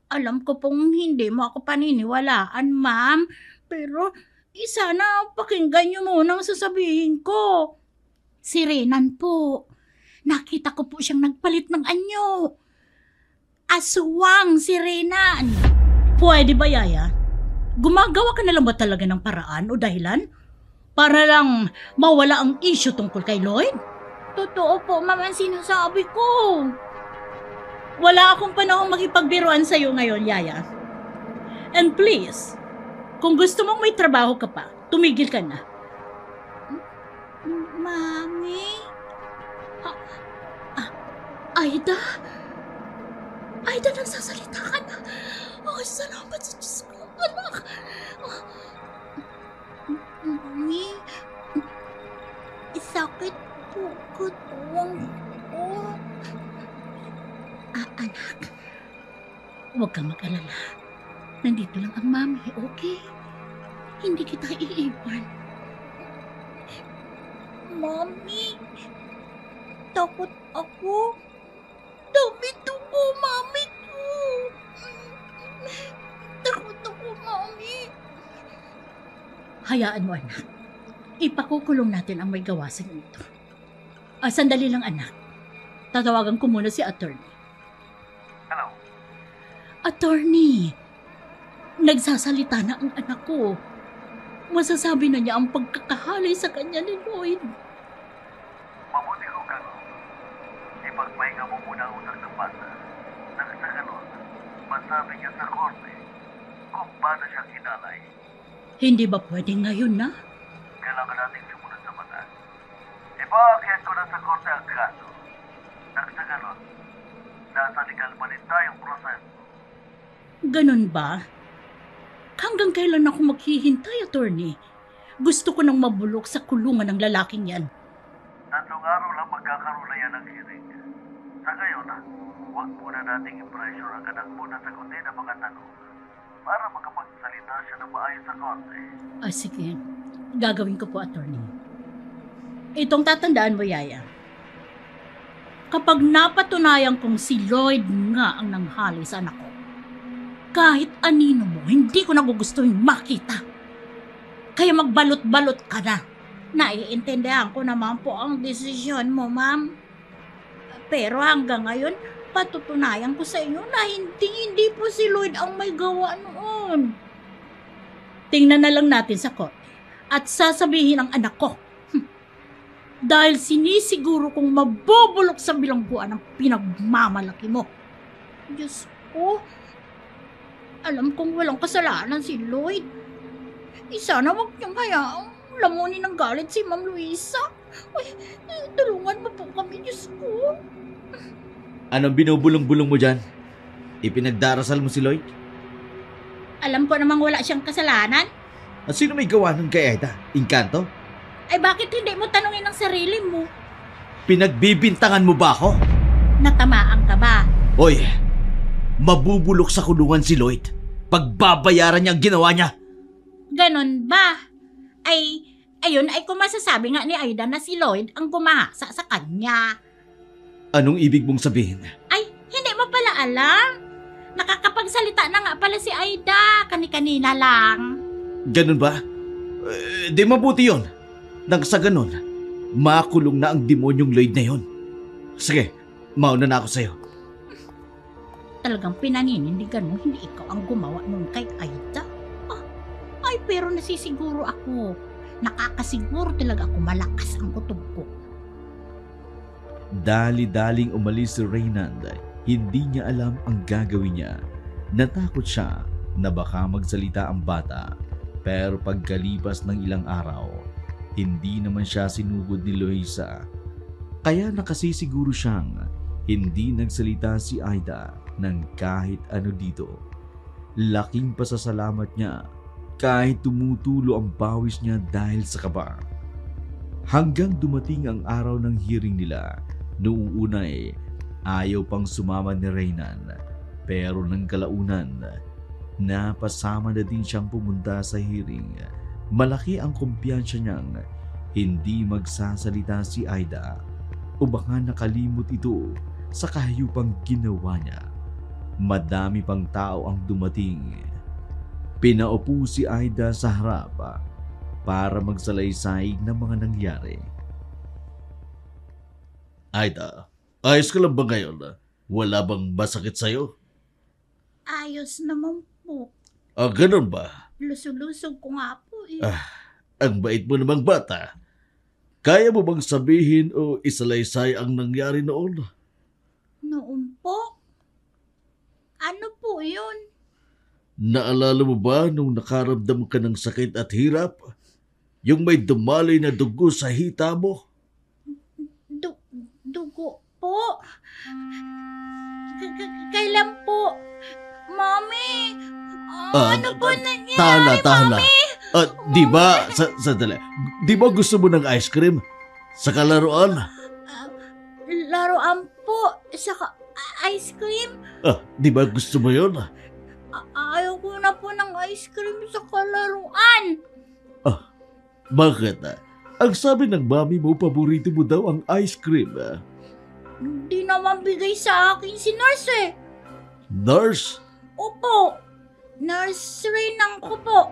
Alam ko pong hindi mo ako paniniwalaan, ma'am. Pero sana pakinggan niyo muna ang sasabihin ko. Si Reynan po. Nakita ko po siyang nagpalit ng anyo. Aswang si Reynan. Pwede ba, Yaya? Gumagawa ka na lang ba talaga ng paraan o dahilan para lang mawala ang issue tungkol kay Lloyd? Totoo po, ma'am, ang sinasabi ko. Wala akong panahong makipagbiruan sa'yo ngayon, Yaya. And please, kung gusto mong may trabaho ka pa, tumigil ka na. Mami? Aida? Aida, nagsasalita ka na. Oh, salamat sa Diyos ko, anak. Mami? Sakit po katawang ko. Anak, huwag kang mag-alala. Nandito lang ang mami, okay? Hindi kita iiwan. Mami, takot ako. Dami po, mami ko. Takot ako, mami. Hayaan mo, anak. Ipakukulong natin ang may gawa sa ito. Sandali lang, anak. Tatawagan ko muna si attorney. Hello? Attorney, nagsasalita na ang anak ko. Masasabi na niya ang pagkakahalay sa kanya ni Lloyd. Mabuti ko gano'n. Ipagpahinga mo muna ang utak ng bata. Nang sa gano'n, masabi niya sa korte kung paano siya kinalay. Hindi ba pwede ngayon na? Kailangan nating sumunod sa batas. Ipaakyat ko na sa korte ang kaso. Nang sa gano'n, nasa legal pa rin tayong proseso. Ganun ba? Hanggang kailan ako maghihintay, attorney? Gusto ko nang mabulok sa kulungan ng lalaking yan. 3 araw lang magkakaroon na yan ng hearing. Sa ngayon, huwag muna nating i-pressure ang anak mo na sagutin ang mga tanong. para makapagsalita siya na maayos sa korte. Sige. Gagawin ko po, attorney. Itong tatandaan mo, Yaya. Kapag napatunayan kong si Lloyd nga ang nanghali sa anak ko, kahit anino mo, hindi ko nagugustuhin makita. Kaya magbalot-balot ka na. Naiintindihan ko naman po ang desisyon mo, ma'am. Pero hanggang ngayon, patutunayan ko sa inyo na hindi po si Lloyd ang may gawa noon. Tingnan na lang natin sa korte at sasabihin ang anak ko. Dahil sinisiguro kong mabubulok sa bilangguan ang pinagmamalaki mo. Diyos ko, alam kong walang kasalanan si Lloyd. Sana wag niyang hayaang lamunin ng galit si Ma'am Luisa. Ay, tulungan mo po kami, Diyos ko. Anong binubulong-bulong mo dyan? Ipinagdarasal mo si Lloyd? Alam ko namang wala siyang kasalanan. At sino may gawa nun kay Aida? Encanto? Ay bakit hindi mo tanungin ang sarili mo? Pinagbibintangan mo ba ako? Natamaan ka ba? Hoy, mabubulok sa kulungan si Lloyd. Pagbabayaran niya ang ginawa niya. Ganon ba? Ayun ay kung masasabi nga ni Aida na si Lloyd ang gumahasa sa kanya. Anong ibig mong sabihin? Ay, hindi mo pala alam. Nakakapagsalita na nga pala si Aida. Kani-kanina lang. Ganun ba? Di mabuti yun. Nang sa ganun, makulong na ang demonyong Lloyd na yun. Sige, mauna na ako sa'yo. Talagang pinaninindigan mo hindi ikaw ang gumawa nun kay Aida? Ay, pero nasisiguro ako. Nakakasiguro talaga ako malakas ang kutob ko. Dali-daling umalis si Reynald. Hindi niya alam ang gagawin niya. Natakot siya na baka magsalita ang bata. Pero pagkalipas ng ilang araw, hindi naman siya sinugod ni Luisa. Kaya nakasisiguro siyang hindi nagsalita si Aida ng kahit ano dito. Laking pasasalamat niya kahit tumutulo ang pawis niya dahil sa kaba. Hanggang dumating ang araw ng hearing nila. Noong una ayaw pang sumama ni Reynan. Pero nang kalaunan, napasama na din siyang pumunta sa hearing. Malaki ang kumpiyansa niyang hindi magsasalita si Aida o baka nakalimot ito sa kahayupang ginawa niya. Madami pang tao ang dumating. Pinaupo si Aida sa harap para magsalaysay ng mga nangyari. Aida, ayos ka lang ba ngayon? Wala bang masakit sa'yo? Ayos naman po. Ganun ba? Lusog-lusog ko nga po eh. Ang bait mo namang bata. Kaya mo bang sabihin o isalaysay ang nangyari noon? Noon po? Ano po yun? Naalala mo ba nung nakaramdam ka ng sakit at hirap? Yung may dumaloy na dugo sa hita mo? Dugo po? Kailan po? Mami! Ano po nangyari, Tala. Mami? Di ba, sandali, di ba gusto mo ng ice cream? Sa kalaruan? Laruan po. Saka ice cream? Di ba gusto mo yun? Ayaw ko na po ng ice cream sa kalaruan. Bakit? Ang sabi ng mami mo, paborito mo daw ang ice cream. Hindi naman bigay sa akin si nurse eh. Nurse? Opo. Nurse Reynang ko po.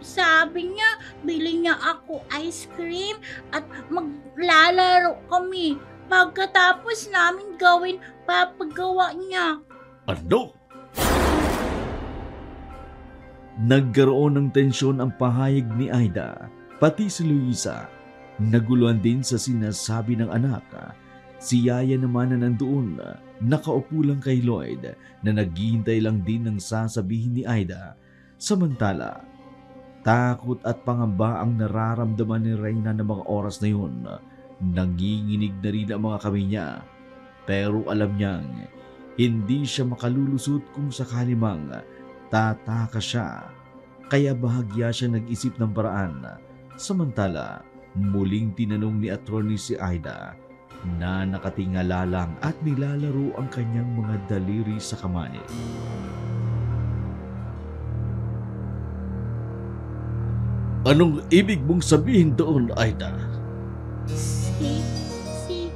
Sabi niya, bili niya ako ice cream at maglalaro kami. Pagkatapos namin gawin, papagawa niya. Ano? Nagkaroon ng tensyon ang pahayag ni Aida, pati si Luisa. Naguluhan din sa sinasabi ng anak. Si Yaya naman na nandoon, nakaupo lang kay Lloyd na naghihintay lang din ng sasabihin ni Aida. Samantala, takot at pangamba ang nararamdaman ni Reyna ng mga oras na yun. Nanginginig na rin ang mga kamay niya. Pero alam niyang hindi siya makalulusot kung sakali mang tataka siya. Kaya bahagya siya nag-isip ng paraan. Samantala, muling tinanong ni Attorney si Aida na nakatingala lang at nilalaro ang kanyang mga daliri sa kamay. Anong ibig mong sabihin doon, Aida? Si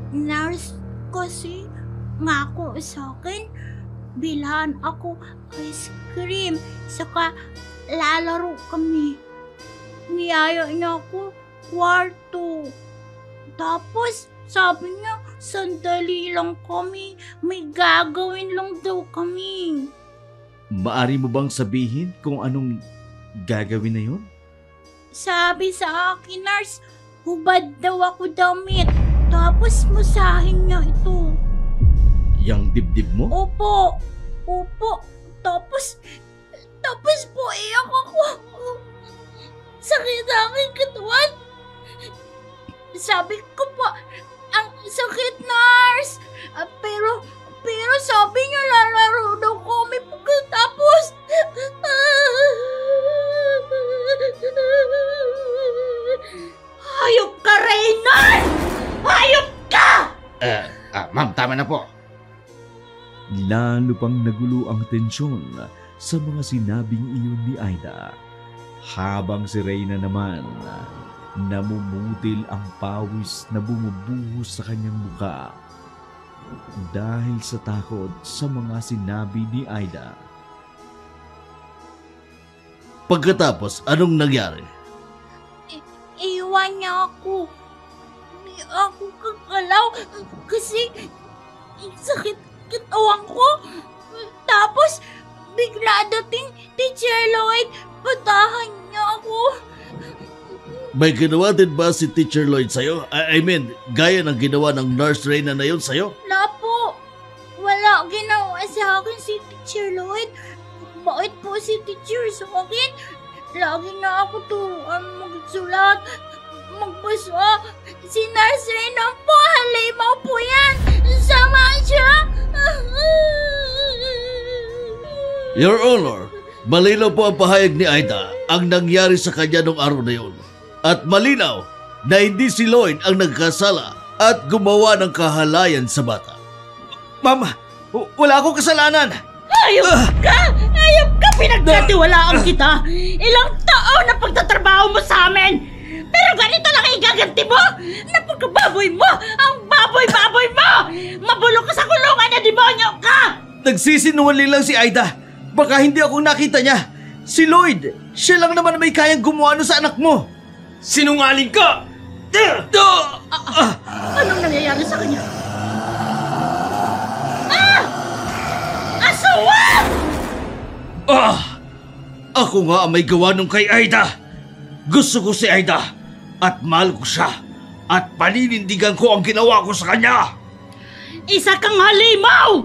nurse kasi ngako sa akin, bilhan ako ice cream, saka lalaro kami. Niyaya niya ako kwarto. Tapos sabi niya, sandali lang kami, may gagawin lang daw kami. Maari mo bang sabihin kung anong gagawin na yun? Sabi sa akin, nurse, hubad daw ako damit. Tapos masahin niya ito. Yang dibdib mo? Opo. Tapos po iyak ako. Sakit sa aking katawan. Sabi ko po, ang sakit, nurse. Pero sabi niya lalaro daw kami pagkatapos. Hayop ka, Reynan! Hayop ka! Ma'am, tama na po. Lalo pang nagulo ang tensyon sa mga sinabing iyon ni Aida. Habang si Reyna naman, namumutil ang pawis na bumubuhos sa kanyang muka dahil sa takot sa mga sinabi ni Aida. Pagkatapos, anong nangyari? Iwan niya ako. Hindi ako kagalaw kasi sakit katawan ko. Tapos, bigla dating Teacher Lloyd, patahan niya ako. May ginawa din ba si Teacher Lloyd sa'yo? I mean, gaya ng ginawa ng Nurse Reyna na yun sa'yo? Wala po. Wala ginawa sa akin si Teacher Lloyd. Bakit po si Teacher sa akin? Lagi na ako turuan magsulat, magbasa. Si Nurse Reyna po, halimaw po yan. Sama siya. Your Honor, malinaw po ang pahayag ni Aida ang nangyari sa kanya nung araw na yun. At malinaw na hindi si Lloyd ang nagkasala at gumawa ng kahalayan sa bata. Mama, wala akong kasalanan. Hayop ka! Hayop ka! Pinagkatiwalaan kita! Ilang taon na pagtatrabaho mo sa amin! Pero ganito lang igaganti mo? Napagkababoy mo! Ang baboy-baboy mo! Mabulok ka sa kulungan na demonyo ka! Nagsisinungaling lang si Aida. Baka hindi ako nakita niya. Si Lloyd, siya lang naman may kayang gumawa sa anak mo. Sinungaling ka! Anong nangyayari sa kanya? Aswang! Ako nga ang may gawa nung kay Aida. Gusto ko si Aida at mahal ko siya at paninindigan ko ang ginawa ko sa kanya. Isa kang halimaw!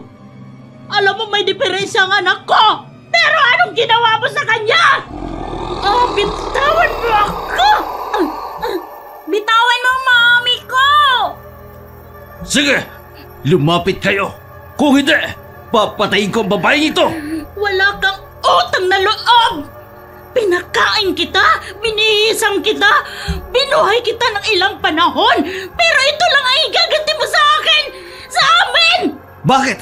Alam mo may diferensya ang anak ko! Pero anong ginawa mo sa kanya? Bitawan mo ako! Bitawan mo ang mami ko! Sige, lumapit kayo. Kung hindi, papatayin ko ang babaeng ito. Wala kang utang na loob! Pinakain kita, binihisang kita, binuhay kita ng ilang panahon, pero ito lang ang igaganti mo sa akin! Sa amin! Bakit?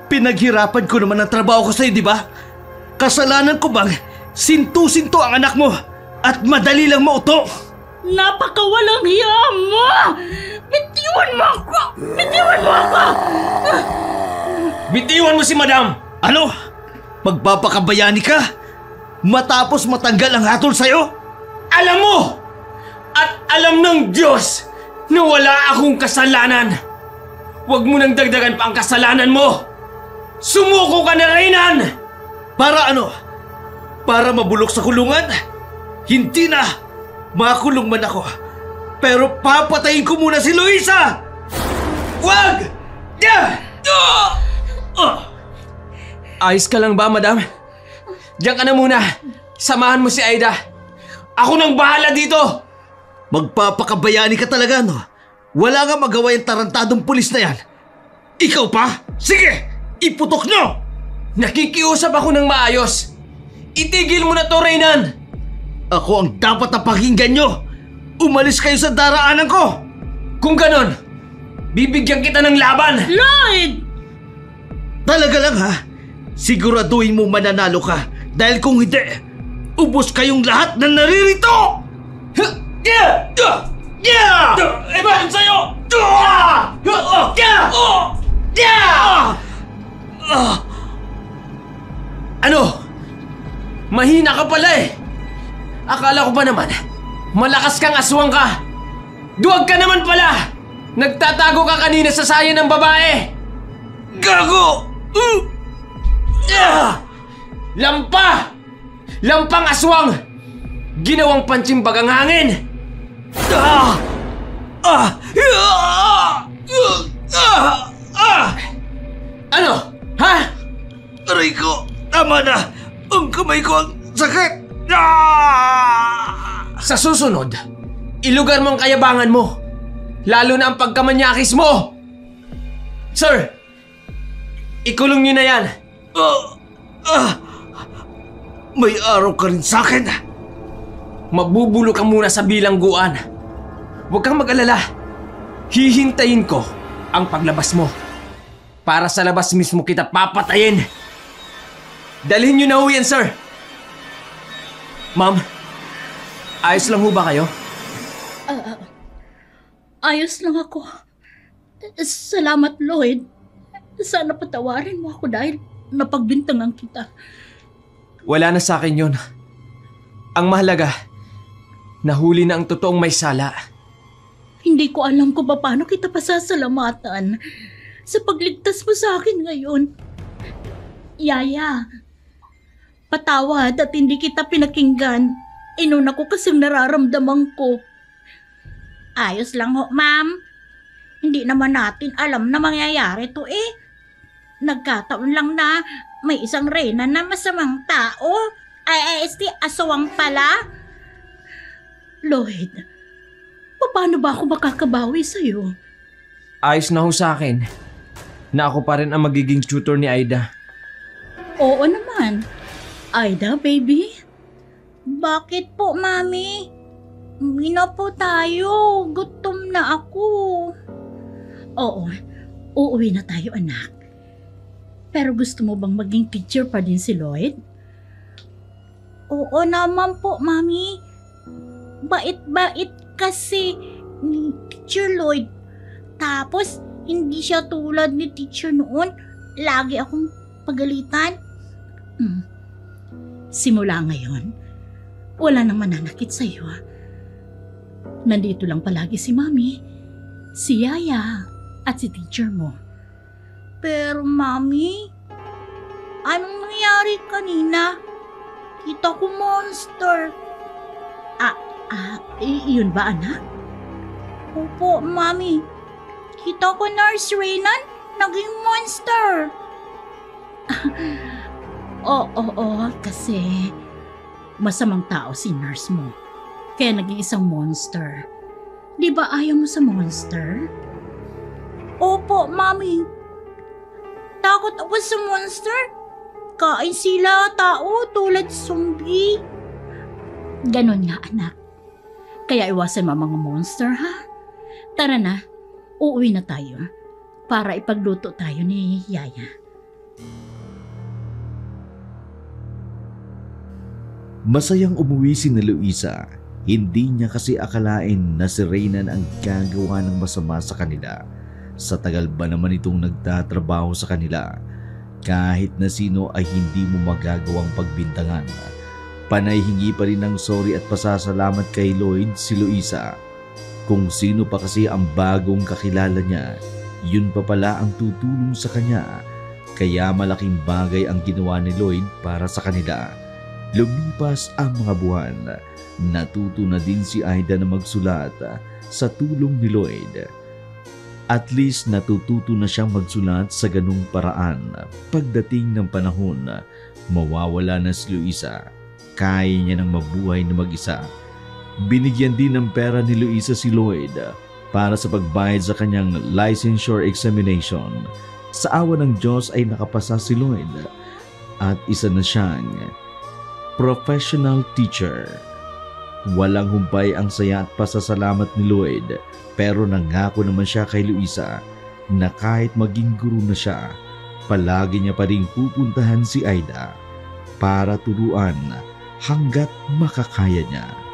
Pinaghirapan ko naman ang trabaho ko sa'yo, di ba? Kasalanan ko bang sintu-sinto ang anak mo at madali lang mauto? Napakawalang hiya mo! Bitiwan mo ako! Bitiwan mo ako! Bitiwan mo si Madam! Ano? Magpapakabayani ka? Matapos matanggal ang hatol sa'yo? Alam mo! At alam ng Diyos na wala akong kasalanan! Huwag mo nang dagdagan pa ang kasalanan mo! Sumuko ka na, Reynan! Para ano? Para mabulok sa kulungan? Hindi na! Makulong man ako. Pero papatayin ko muna si Luisa! Wag! Ayos ka lang ba, Madam? Diyan ka na muna. Samahan mo si Aida. Ako nang bahala dito! Magpapakabayani ka talaga, no? Wala nga magawa yung tarantadong pulis na yan. Ikaw pa? Sige! Iputok nyo! Nakikiusap ako ng maayos. Itigil mo na to, Reynan! Ako ang dapat na pakinggan nyo! Umalis kayo sa daraanan ko! Kung ganon, bibigyan kita ng laban! Lloyd! Talaga lang ha? Siguraduhin mo mananalo ka dahil kung hindi, Ubos kayong lahat na naririto! Ewan sa'yo! Ano? Mahina ka pala eh! Akala ko ba naman, malakas kang aswang ka! Duwag ka naman pala! Nagtatago ka kanina sa saya ng babae! Gago! Lampa! Lampang aswang! Ginawang pantsimbag ang hangin! Ano? Ha? Aray ko! Tama na! Ang kamay ko ang sakit! Sa susunod, ilugar mo ang kayabangan mo. Lalo na ang pagkamanyakis mo! Sir! Ikulong niyo na yan! May araw ka rin sa akin! Mabubulo ka muna sa bilangguan. Huwag kang mag-alala. Hihintayin ko ang paglabas mo. Para sa labas mismo kita papatayin. Dalhin niyo na ho yan, sir. Ma'am, ayos lang ho ba kayo? Ayos lang ako. Salamat, Lloyd. Sana patawarin mo ako dahil napagbintangan kita. Wala na sa akin yun. Ang mahalaga, nahuli na ang totoong may sala. Hindi ko alam kung paano kita pasasalamatan sa pagligtas mo sa akin ngayon. Yaya, patawad at hindi kita pinakinggan. Inuna ko kasing nararamdaman ko. Ayos lang ho, ma'am. Hindi naman natin alam na mangyayari to eh. Nagkataon lang na may isang reyna na masamang tao. Aswang pala. Lloyd, paano ba ako makakabawi sa'yo? Ayos na ho sa akin na ako pa rin ang magiging tutor ni Aida. Oo naman. Aida, baby? Bakit po, mami? Uwi na po tayo. Gutom na ako. Oo, uuwi na tayo, anak. Pero gusto mo bang maging teacher pa din si Lloyd? Oo naman po, mami. Bait-bait kasi ni Teacher Lloyd. Tapos, hindi siya tulad ni teacher noon. Lagi akong pagalitan. Simula ngayon, wala nang mananakit sa'yo. Nandito lang palagi si Mami, si Yaya, at si teacher mo. Pero, mami, anong nangyari kanina? Kita ko monster. Yun ba, anak? Opo, mami. Kita ko Nurse Reynan naging monster. Oo, kasi masamang tao si nurse mo. Kaya naging isang monster. Di ba ayaw mo sa monster? Opo, mami. Takot ako sa monster. Kain sila tao tulad zombie. Ganon nga, anak. Kaya iwasan mo ang mga monster, ha? Tara na, uuwi na tayo para ipagluto tayo ni Yaya. Masayang umuwi si na Luisa. Hindi niya kasi akalain na si Reynan ang gagawa ng masama sa kanila. Sa tagal ba naman itong nagtatrabaho sa kanila, kahit na sino ay hindi mo magagawang pagbintangan. Panay hingi pa rin ng sorry at pasasalamat kay Lloyd si Luisa. Kung sino pa kasi ang bagong kakilala niya, yun pa pala ang tutulong sa kanya. Kaya malaking bagay ang ginawa ni Lloyd para sa kanila. Lumipas ang mga buwan, natuto na din si Aida na magsulat sa tulong ni Lloyd. At least natututo na siyang magsulat sa ganung paraan. Pagdating ng panahon, mawawala na si Luisa. Kaya niya nang mabuhay na mag-isa. Binigyan din ng pera ni Luisa si Lloyd para sa pagbayad sa kanyang licensure examination. Sa awa ng Diyos ay nakapasa si Lloyd at isa na siyang professional teacher. Walang humpay ang saya at pasasalamat ni Lloyd, pero nangako naman siya kay Luisa na kahit maging guru na siya, palagi niya pa rin pupuntahan si Aida para turuan hanggat makakaya niya.